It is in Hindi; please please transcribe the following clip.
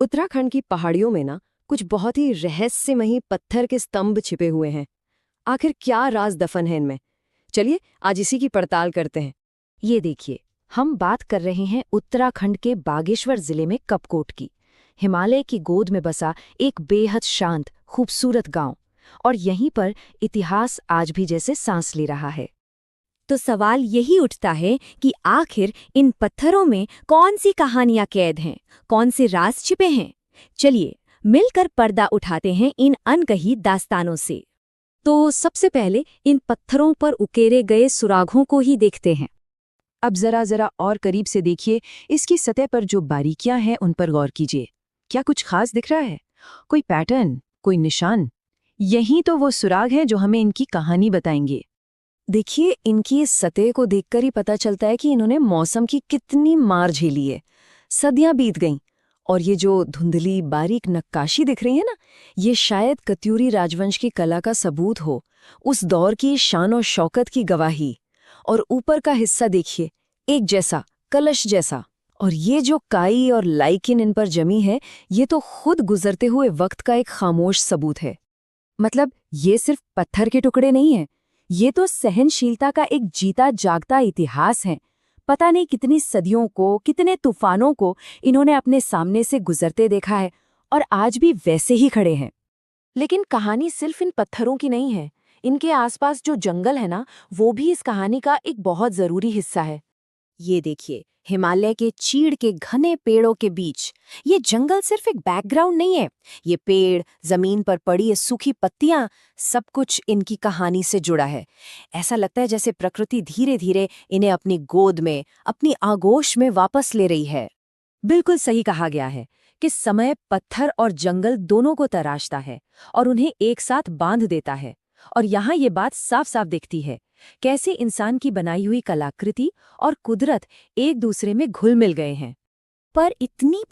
उत्तराखंड की पहाड़ियों में ना कुछ बहुत ही रहस्यमयी पत्थर के स्तंभ छिपे हुए हैं। आखिर क्या राज दफन है इनमें? चलिए आज इसी की पड़ताल करते हैं। ये देखिए, हम बात कर रहे हैं उत्तराखंड के बागेश्वर जिले में कपकोट की। हिमालय की गोद में बसा एक बेहद शांत, खूबसूरत गांव, और यहीं पर इतिहास आज भी जैसे सांस ले रहा है। तो सवाल यही उठता है कि आखिर इन पत्थरों में कौन सी कहानियां कैद हैं, कौन से राज छिपे हैं। चलिए मिलकर पर्दा उठाते हैं इन अनकही दास्तानों से। तो सबसे पहले इन पत्थरों पर उकेरे गए सुरागों को ही देखते हैं। अब जरा और करीब से देखिए, इसकी सतह पर जो बारीकियां हैं उन पर गौर कीजिए। क्या कुछ खास दिख रहा है? कोई पैटर्न, कोई निशान? यही तो वो सुराग हैं जो हमें इनकी कहानी बताएंगे। देखिए, इनकी इस सतह को देखकर ही पता चलता है कि इन्होंने मौसम की कितनी मार झेली है। सदियां बीत गईं और ये जो धुंधली बारीक नक्काशी दिख रही है ना, ये शायद कत्यूरी राजवंश की कला का सबूत हो, उस दौर की शान और शौकत की गवाही। और ऊपर का हिस्सा देखिए, एक जैसा कलश जैसा। और ये जो काई और लाइकिन इन पर जमी है, ये तो खुद गुजरते हुए वक्त का एक खामोश सबूत है। मतलब ये सिर्फ पत्थर के टुकड़े नहीं हैं, ये तो सहनशीलता का एक जीता जागता इतिहास है। पता नहीं कितनी सदियों को, कितने तूफानों को इन्होंने अपने सामने से गुजरते देखा है और आज भी वैसे ही खड़े हैं। लेकिन कहानी सिर्फ इन पत्थरों की नहीं है। इनके आसपास जो जंगल है ना, वो भी इस कहानी का एक बहुत जरूरी हिस्सा है। ये देखिए, हिमालय के चीड़ के घने पेड़ों के बीच ये जंगल सिर्फ एक बैकग्राउंड नहीं है। ये पेड़, जमीन पर पड़ी ये सूखी पत्तियां, सब कुछ इनकी कहानी से जुड़ा है। ऐसा लगता है जैसे प्रकृति धीरे धीरे इन्हें अपनी गोद में, अपनी आगोश में वापस ले रही है। बिल्कुल सही कहा गया है कि समय पत्थर और जंगल दोनों को तराशता है और उन्हें एक साथ बांध देता है। और यहाँ ये बात साफ साफ दिखती है, कैसे इंसान की बनाई हुई कलाकृति और कुदरत एक दूसरे में घुल मिल गए हैं। पर इतनी